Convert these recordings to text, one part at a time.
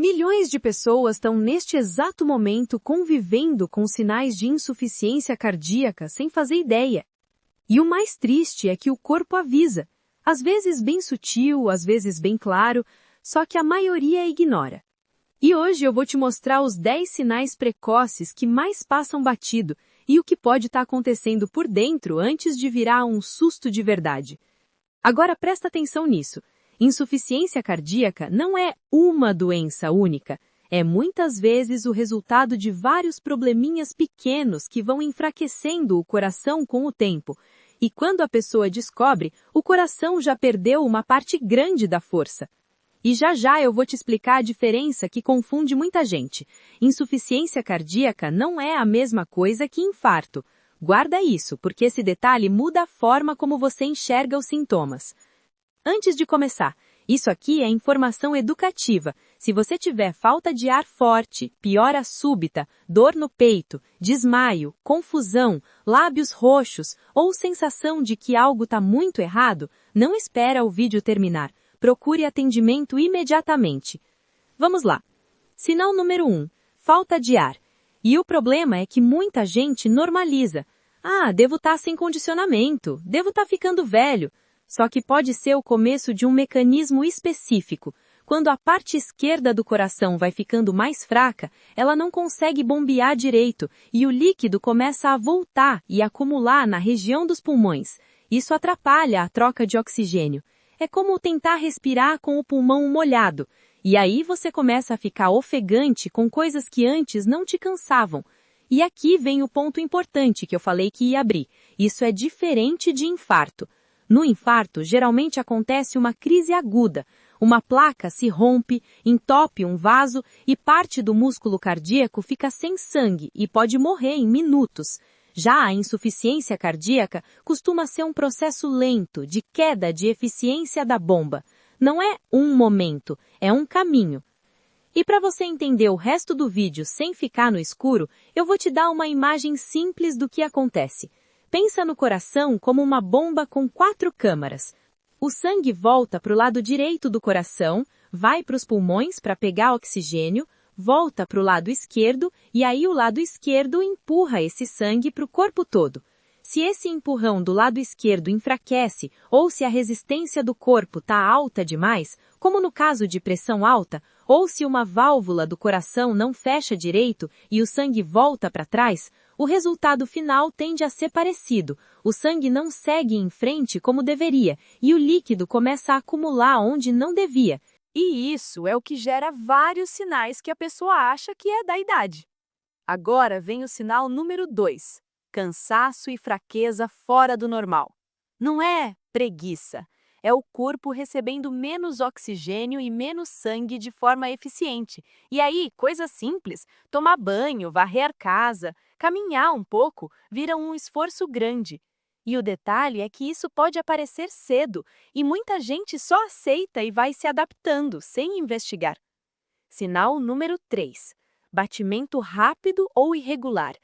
Milhões de pessoas estão neste exato momento convivendo com sinais de insuficiência cardíaca sem fazer ideia. E o mais triste é que o corpo avisa, às vezes bem sutil, às vezes bem claro, só que a maioria ignora. E hoje eu vou te mostrar os 10 sinais precoces que mais passam batido e o que pode estar acontecendo por dentro antes de virar um susto de verdade. Agora presta atenção nisso. Insuficiência cardíaca não é uma doença única, é muitas vezes o resultado de vários probleminhas pequenos que vão enfraquecendo o coração com o tempo. E quando a pessoa descobre, o coração já perdeu uma parte grande da força. E já eu vou te explicar a diferença que confunde muita gente. Insuficiência cardíaca não é a mesma coisa que infarto. Guarda isso, porque esse detalhe muda a forma como você enxerga os sintomas. Antes de começar, isso aqui é informação educativa. Se você tiver falta de ar forte, piora súbita, dor no peito, desmaio, confusão, lábios roxos ou sensação de que algo está muito errado, não espera o vídeo terminar. Procure atendimento imediatamente. Vamos lá. Sinal número 1. Falta de ar. E o problema é que muita gente normaliza. Devo estar sem condicionamento, devo estar ficando velho. Só que pode ser o começo de um mecanismo específico. Quando a parte esquerda do coração vai ficando mais fraca, ela não consegue bombear direito e o líquido começa a voltar e acumular na região dos pulmões. Isso atrapalha a troca de oxigênio. É como tentar respirar com o pulmão molhado. E aí você começa a ficar ofegante com coisas que antes não te cansavam. E aqui vem o ponto importante que eu falei que ia abrir. Isso é diferente de infarto. No infarto, geralmente acontece uma crise aguda. Uma placa se rompe, entope um vaso e parte do músculo cardíaco fica sem sangue e pode morrer em minutos. Já a insuficiência cardíaca costuma ser um processo lento de queda de eficiência da bomba. Não é um momento, é um caminho. E para você entender o resto do vídeo sem ficar no escuro, eu vou te dar uma imagem simples do que acontece. Pensa no coração como uma bomba com 4 câmaras. O sangue volta para o lado direito do coração, vai para os pulmões para pegar oxigênio, volta para o lado esquerdo e aí o lado esquerdo empurra esse sangue para o corpo todo. Se esse empurrão do lado esquerdo enfraquece ou se a resistência do corpo está alta demais, como no caso de pressão alta, ou se uma válvula do coração não fecha direito e o sangue volta para trás, o resultado final tende a ser parecido. O sangue não segue em frente como deveria e o líquido começa a acumular onde não devia. E isso é o que gera vários sinais que a pessoa acha que é da idade. Agora vem o sinal número 2. Cansaço e fraqueza fora do normal. Não é preguiça. É o corpo recebendo menos oxigênio e menos sangue de forma eficiente. E aí, coisa simples, tomar banho, varrer a casa, caminhar um pouco, vira um esforço grande. E o detalhe é que isso pode aparecer cedo, e muita gente só aceita e vai se adaptando, sem investigar. Sinal número 3. Batimento rápido ou irregular.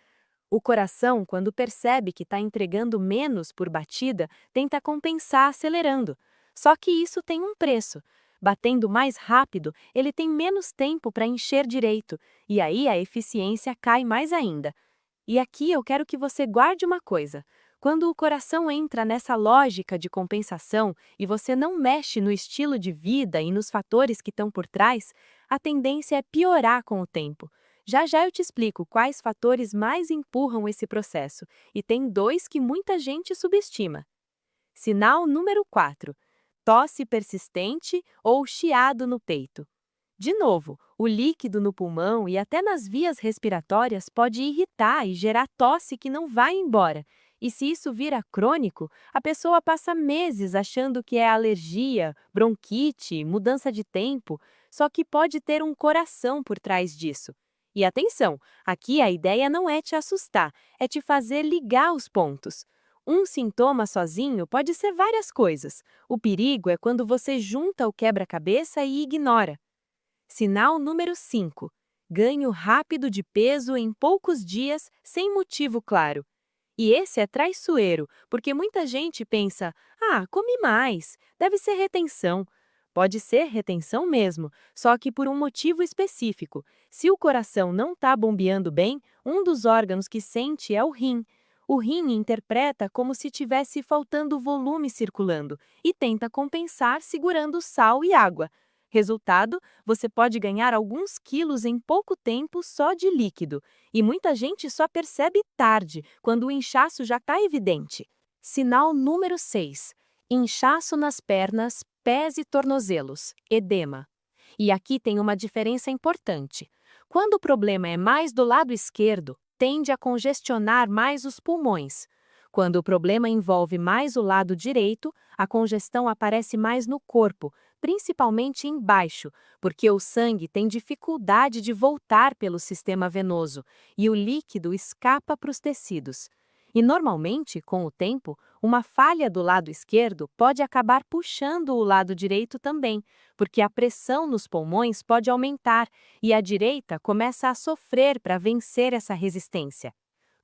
O coração, quando percebe que está entregando menos por batida, tenta compensar acelerando. Só que isso tem um preço. Batendo mais rápido, ele tem menos tempo para encher direito, e aí a eficiência cai mais ainda. E aqui eu quero que você guarde uma coisa. Quando o coração entra nessa lógica de compensação e você não mexe no estilo de vida e nos fatores que estão por trás, a tendência é piorar com o tempo. Já eu te explico quais fatores mais empurram esse processo, e tem 2 que muita gente subestima. Sinal número 4. Tosse persistente ou chiado no peito. De novo, o líquido no pulmão e até nas vias respiratórias pode irritar e gerar tosse que não vai embora. E se isso vira crônico, a pessoa passa meses achando que é alergia, bronquite, mudança de tempo, só que pode ter um coração por trás disso. E atenção, aqui a ideia não é te assustar, é te fazer ligar os pontos. Um sintoma sozinho pode ser várias coisas. O perigo é quando você junta o quebra-cabeça e ignora. Sinal número 5. Ganho rápido de peso em poucos dias, sem motivo claro. E esse é traiçoeiro, porque muita gente pensa, comi mais, deve ser retenção. Pode ser retenção mesmo, só que por um motivo específico. Se o coração não está bombeando bem, um dos órgãos que sente é o rim. O rim interpreta como se tivesse faltando volume circulando e tenta compensar segurando sal e água. Resultado, você pode ganhar alguns quilos em pouco tempo só de líquido. E muita gente só percebe tarde, quando o inchaço já está evidente. Sinal número 6. Inchaço nas pernas, pés e tornozelos, edema. E aqui tem uma diferença importante. Quando o problema é mais do lado esquerdo, tende a congestionar mais os pulmões. Quando o problema envolve mais o lado direito, a congestão aparece mais no corpo, principalmente embaixo, porque o sangue tem dificuldade de voltar pelo sistema venoso e o líquido escapa para os tecidos. E normalmente, com o tempo, uma falha do lado esquerdo pode acabar puxando o lado direito também, porque a pressão nos pulmões pode aumentar e a direita começa a sofrer para vencer essa resistência.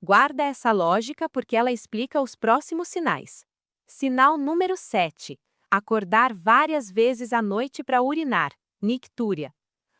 Guarda essa lógica porque ela explica os próximos sinais. Sinal número 7. Acordar várias vezes à noite para urinar, nictúria.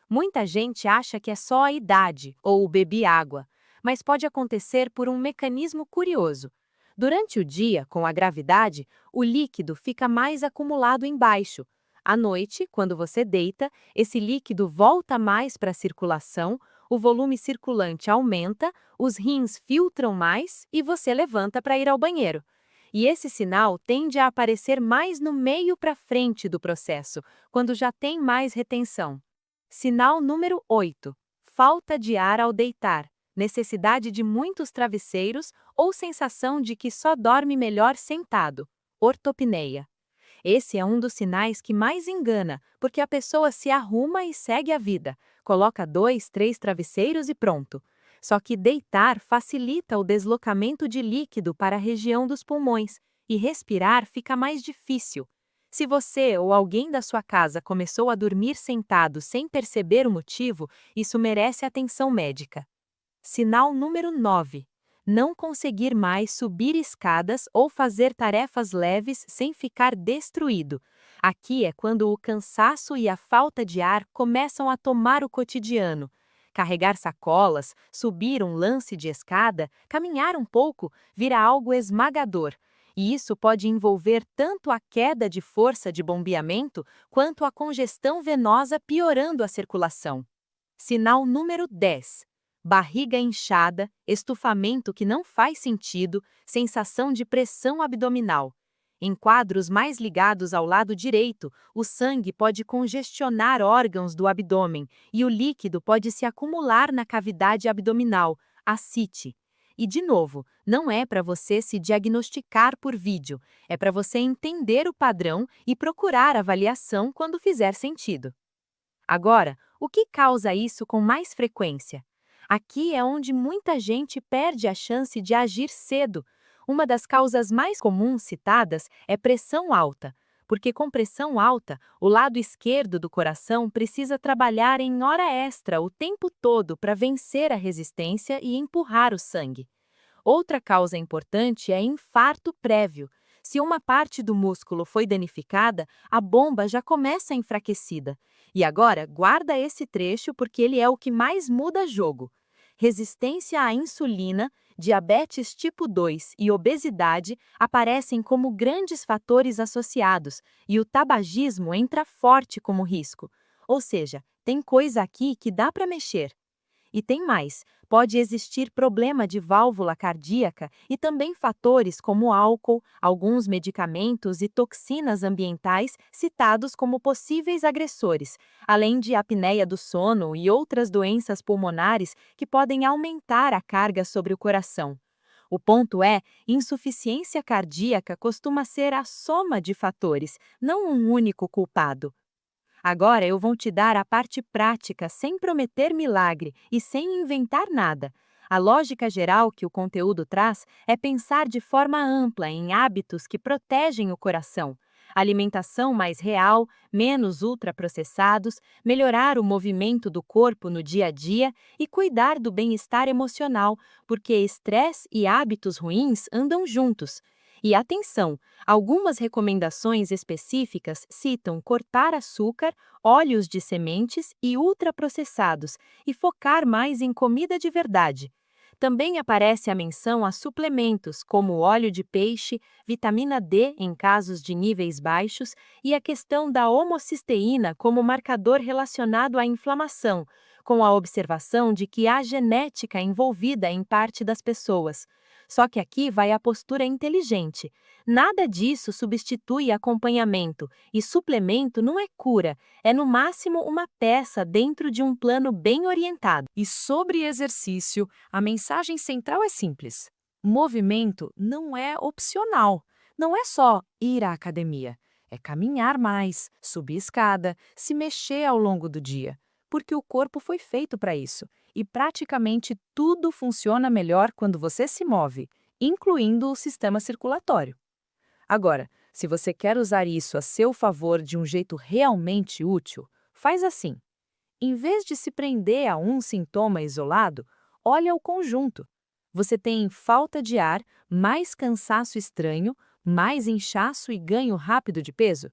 Muita gente acha que é só a idade ou beber água, mas pode acontecer por um mecanismo curioso. Durante o dia, com a gravidade, o líquido fica mais acumulado embaixo. À noite, quando você deita, esse líquido volta mais para a circulação, o volume circulante aumenta, os rins filtram mais e você levanta para ir ao banheiro. E esse sinal tende a aparecer mais no meio para frente do processo, quando já tem mais retenção. Sinal número 8. Falta de ar ao deitar. Necessidade de muitos travesseiros ou sensação de que só dorme melhor sentado. Ortopneia. Esse é um dos sinais que mais engana, porque a pessoa se arruma e segue a vida. Coloca 2, 3 travesseiros e pronto. Só que deitar facilita o deslocamento de líquido para a região dos pulmões e respirar fica mais difícil. Se você ou alguém da sua casa começou a dormir sentado sem perceber o motivo, isso merece atenção médica. Sinal número 9. Não conseguir mais subir escadas ou fazer tarefas leves sem ficar destruído. Aqui é quando o cansaço e a falta de ar começam a tomar o cotidiano. Carregar sacolas, subir um lance de escada, caminhar um pouco, vira algo esmagador. E isso pode envolver tanto a queda de força de bombeamento quanto a congestão venosa piorando a circulação. Sinal número 10. Barriga inchada, estufamento que não faz sentido, sensação de pressão abdominal. Em quadros mais ligados ao lado direito, o sangue pode congestionar órgãos do abdômen e o líquido pode se acumular na cavidade abdominal, ascite. E, de novo, não é para você se diagnosticar por vídeo, é para você entender o padrão e procurar avaliação quando fizer sentido. Agora, o que causa isso com mais frequência? Aqui é onde muita gente perde a chance de agir cedo. Uma das causas mais comuns citadas é pressão alta, porque com pressão alta, o lado esquerdo do coração precisa trabalhar em hora extra o tempo todo para vencer a resistência e empurrar o sangue. Outra causa importante é infarto prévio. Se uma parte do músculo foi danificada, a bomba já começa enfraquecida. E agora, guarda esse trecho porque ele é o que mais muda jogo. Resistência à insulina, diabetes tipo 2 e obesidade aparecem como grandes fatores associados e o tabagismo entra forte como risco. Ou seja, tem coisa aqui que dá para mexer. E tem mais, pode existir problema de válvula cardíaca e também fatores como álcool, alguns medicamentos e toxinas ambientais citados como possíveis agressores, além de apneia do sono e outras doenças pulmonares que podem aumentar a carga sobre o coração. O ponto é, insuficiência cardíaca costuma ser a soma de fatores, não um único culpado. Agora eu vou te dar a parte prática sem prometer milagre e sem inventar nada. A lógica geral que o conteúdo traz é pensar de forma ampla em hábitos que protegem o coração. Alimentação mais real, menos ultraprocessados, melhorar o movimento do corpo no dia a dia e cuidar do bem-estar emocional, porque estresse e hábitos ruins andam juntos. E atenção, algumas recomendações específicas citam cortar açúcar, óleos de sementes e ultraprocessados e focar mais em comida de verdade. Também aparece a menção a suplementos, como óleo de peixe, vitamina D em casos de níveis baixos e a questão da homocisteína como marcador relacionado à inflamação, com a observação de que há genética envolvida em parte das pessoas. Só que aqui vai a postura inteligente. Nada disso substitui acompanhamento, e suplemento não é cura, é no máximo uma peça dentro de um plano bem orientado. E sobre exercício, a mensagem central é simples: movimento não é opcional. Não é só ir à academia. É caminhar mais, subir escada, se mexer ao longo do dia. Porque o corpo foi feito para isso. E praticamente tudo funciona melhor quando você se move, incluindo o sistema circulatório. Agora, se você quer usar isso a seu favor de um jeito realmente útil, faz assim. Em vez de se prender a um sintoma isolado, olha o conjunto. Você tem falta de ar, mais cansaço estranho, mais inchaço e ganho rápido de peso?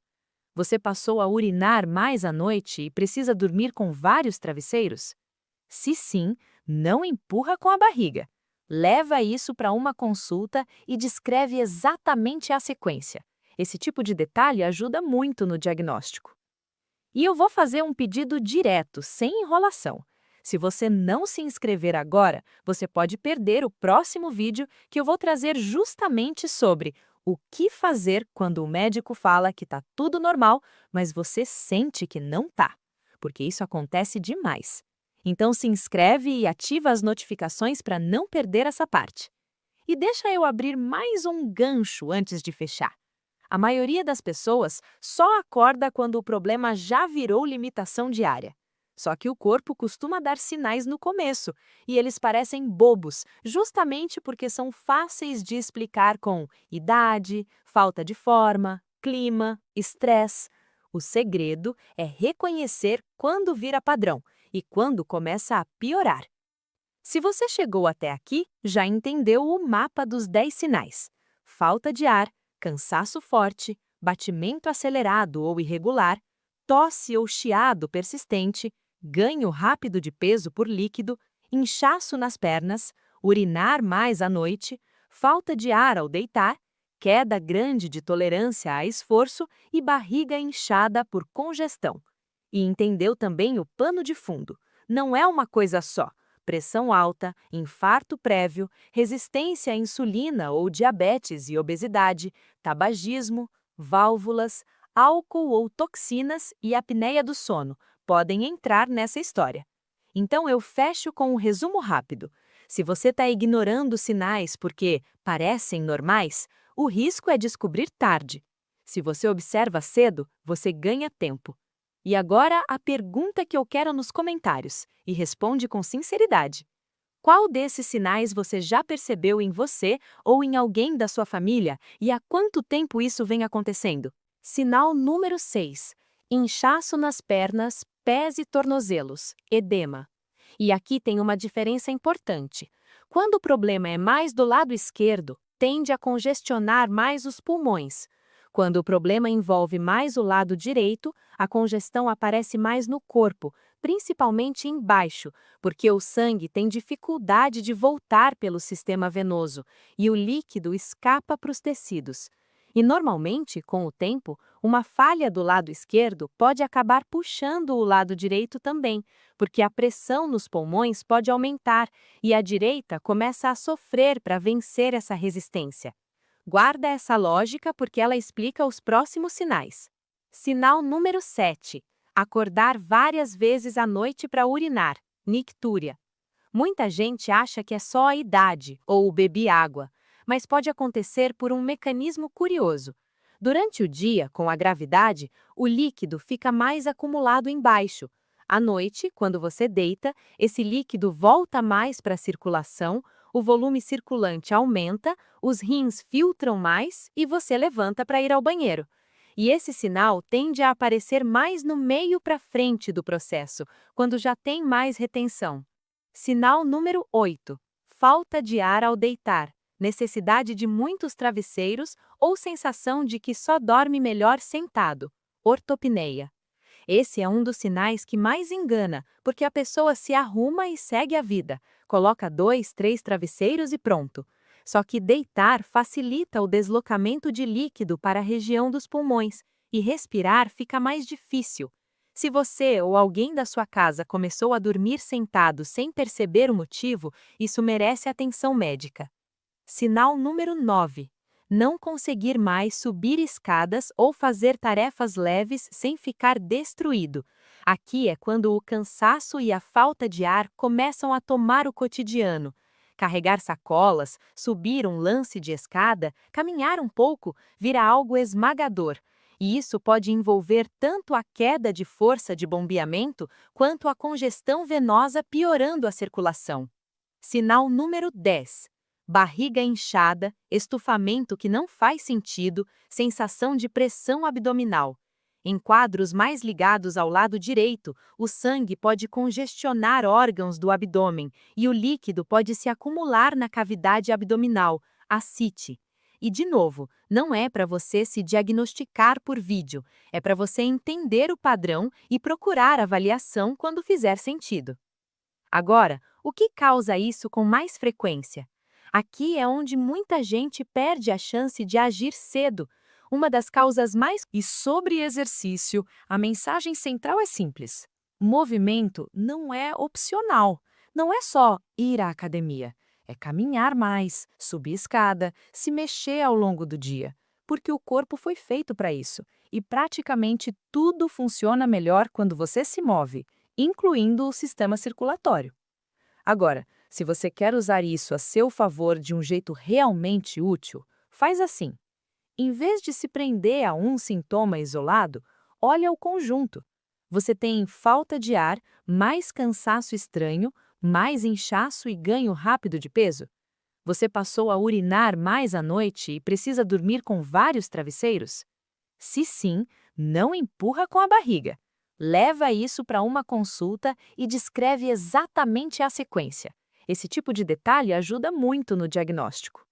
Você passou a urinar mais à noite e precisa dormir com vários travesseiros? Se sim, não empurra com a barriga. Leva isso para uma consulta e descreve exatamente a sequência. Esse tipo de detalhe ajuda muito no diagnóstico. E eu vou fazer um pedido direto, sem enrolação. Se você não se inscrever agora, você pode perder o próximo vídeo que eu vou trazer justamente sobre o que fazer quando o médico fala que está tudo normal, mas você sente que não está, porque isso acontece demais. Então se inscreve e ativa as notificações para não perder essa parte. E deixa eu abrir mais um gancho antes de fechar. A maioria das pessoas só acorda quando o problema já virou limitação diária. Só que o corpo costuma dar sinais no começo, e eles parecem bobos, justamente porque são fáceis de explicar com idade, falta de forma, clima, estresse. O segredo é reconhecer quando vira padrão e quando começa a piorar. Se você chegou até aqui, já entendeu o mapa dos 10 sinais: falta de ar, cansaço forte, batimento acelerado ou irregular, tosse ou chiado persistente, ganho rápido de peso por líquido, inchaço nas pernas, urinar mais à noite, falta de ar ao deitar, queda grande de tolerância a esforço e barriga inchada por congestão. E entendeu também o pano de fundo. Não é uma coisa só. Pressão alta, infarto prévio, resistência à insulina ou diabetes e obesidade, tabagismo, válvulas, álcool ou toxinas e apneia do sono podem entrar nessa história. Então eu fecho com um resumo rápido. Se você está ignorando sinais porque parecem normais, o risco é descobrir tarde. Se você observa cedo, você ganha tempo. E agora a pergunta que eu quero nos comentários, e responde com sinceridade. Qual desses sinais você já percebeu em você ou em alguém da sua família e há quanto tempo isso vem acontecendo? Sinal número 6. Inchaço nas pernas, pés e tornozelos, edema. E aqui tem uma diferença importante. Quando o problema é mais do lado esquerdo, tende a congestionar mais os pulmões. Quando o problema envolve mais o lado direito, a congestão aparece mais no corpo, principalmente embaixo, porque o sangue tem dificuldade de voltar pelo sistema venoso e o líquido escapa para os tecidos. E normalmente, com o tempo, uma falha do lado esquerdo pode acabar puxando o lado direito também, porque a pressão nos pulmões pode aumentar e a direita começa a sofrer para vencer essa resistência. Guarda essa lógica porque ela explica os próximos sinais. Sinal número 7. Acordar várias vezes à noite para urinar, nictúria. Muita gente acha que é só a idade ou beber água, mas pode acontecer por um mecanismo curioso. Durante o dia, com a gravidade, o líquido fica mais acumulado embaixo. À noite, quando você deita, esse líquido volta mais para a circulação, o volume circulante aumenta, os rins filtram mais e você levanta para ir ao banheiro. E esse sinal tende a aparecer mais no meio para frente do processo, quando já tem mais retenção. Sinal número 8. Falta de ar ao deitar, necessidade de muitos travesseiros ou sensação de que só dorme melhor sentado, ortopneia. Esse é um dos sinais que mais engana, porque a pessoa se arruma e segue a vida, coloca 2, 3 travesseiros e pronto. Só que deitar facilita o deslocamento de líquido para a região dos pulmões e respirar fica mais difícil. Se você ou alguém da sua casa começou a dormir sentado sem perceber o motivo, isso merece atenção médica. Sinal número 9. Não conseguir mais subir escadas ou fazer tarefas leves sem ficar destruído. Aqui é quando o cansaço e a falta de ar começam a tomar o cotidiano. Carregar sacolas, subir um lance de escada, caminhar um pouco, vira algo esmagador. E isso pode envolver tanto a queda de força de bombeamento quanto a congestão venosa piorando a circulação. Sinal número 10. Barriga inchada, estufamento que não faz sentido, sensação de pressão abdominal. Em quadros mais ligados ao lado direito, o sangue pode congestionar órgãos do abdômen e o líquido pode se acumular na cavidade abdominal, ascite. E, de novo, não é para você se diagnosticar por vídeo, é para você entender o padrão e procurar avaliação quando fizer sentido. Agora, o que causa isso com mais frequência? Aqui é onde muita gente perde a chance de agir cedo. Uma das causas mais... E sobre exercício, a mensagem central é simples. Movimento não é opcional. Não é só ir à academia. É caminhar mais, subir escada, se mexer ao longo do dia. Porque o corpo foi feito para isso. E praticamente tudo funciona melhor quando você se move, incluindo o sistema circulatório. Agora, se você quer usar isso a seu favor de um jeito realmente útil, faz assim. Em vez de se prender a um sintoma isolado, olha o conjunto. Você tem falta de ar, mais cansaço estranho, mais inchaço e ganho rápido de peso? Você passou a urinar mais à noite e precisa dormir com vários travesseiros? Se sim, não empurra com a barriga. Leva isso para uma consulta e descreve exatamente a sequência. Esse tipo de detalhe ajuda muito no diagnóstico.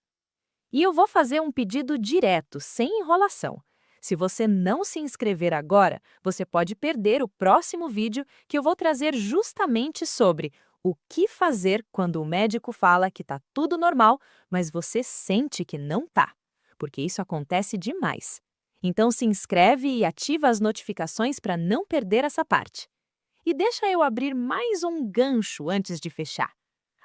E eu vou fazer um pedido direto, sem enrolação. Se você não se inscrever agora, você pode perder o próximo vídeo que eu vou trazer justamente sobre o que fazer quando o médico fala que está tudo normal, mas você sente que não está, porque isso acontece demais. Então se inscreve e ativa as notificações para não perder essa parte. E deixa eu abrir mais um gancho antes de fechar.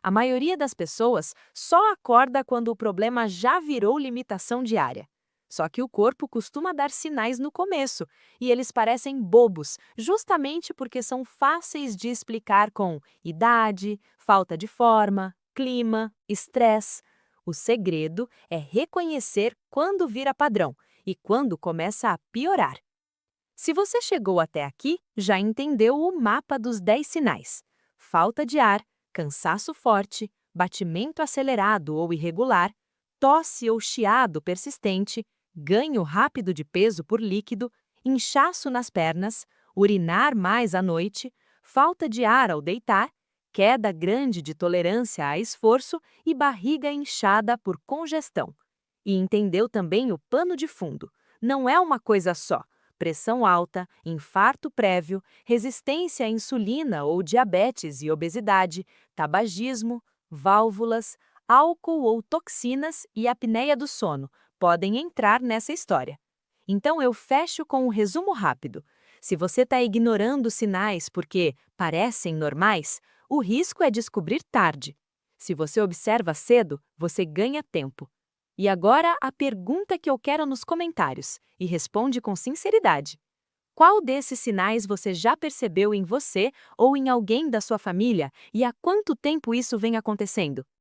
A maioria das pessoas só acorda quando o problema já virou limitação diária. Só que o corpo costuma dar sinais no começo, e eles parecem bobos, justamente porque são fáceis de explicar com idade, falta de forma, clima, estresse. O segredo é reconhecer quando vira padrão e quando começa a piorar. Se você chegou até aqui, já entendeu o mapa dos 10 sinais. Falta de ar, cansaço forte, batimento acelerado ou irregular, tosse ou chiado persistente, ganho rápido de peso por líquido, inchaço nas pernas, urinar mais à noite, falta de ar ao deitar, queda grande de tolerância a esforço e barriga inchada por congestão. E entendeu também o pano de fundo. Não é uma coisa só. Pressão alta, infarto prévio, resistência à insulina ou diabetes e obesidade, tabagismo, válvulas, álcool ou toxinas e apneia do sono podem entrar nessa história. Então eu fecho com um resumo rápido. Se você está ignorando sinais porque parecem normais, o risco é descobrir tarde. Se você observa cedo, você ganha tempo. E agora a pergunta que eu quero nos comentários, e responde com sinceridade. Qual desses sinais você já percebeu em você ou em alguém da sua família e há quanto tempo isso vem acontecendo?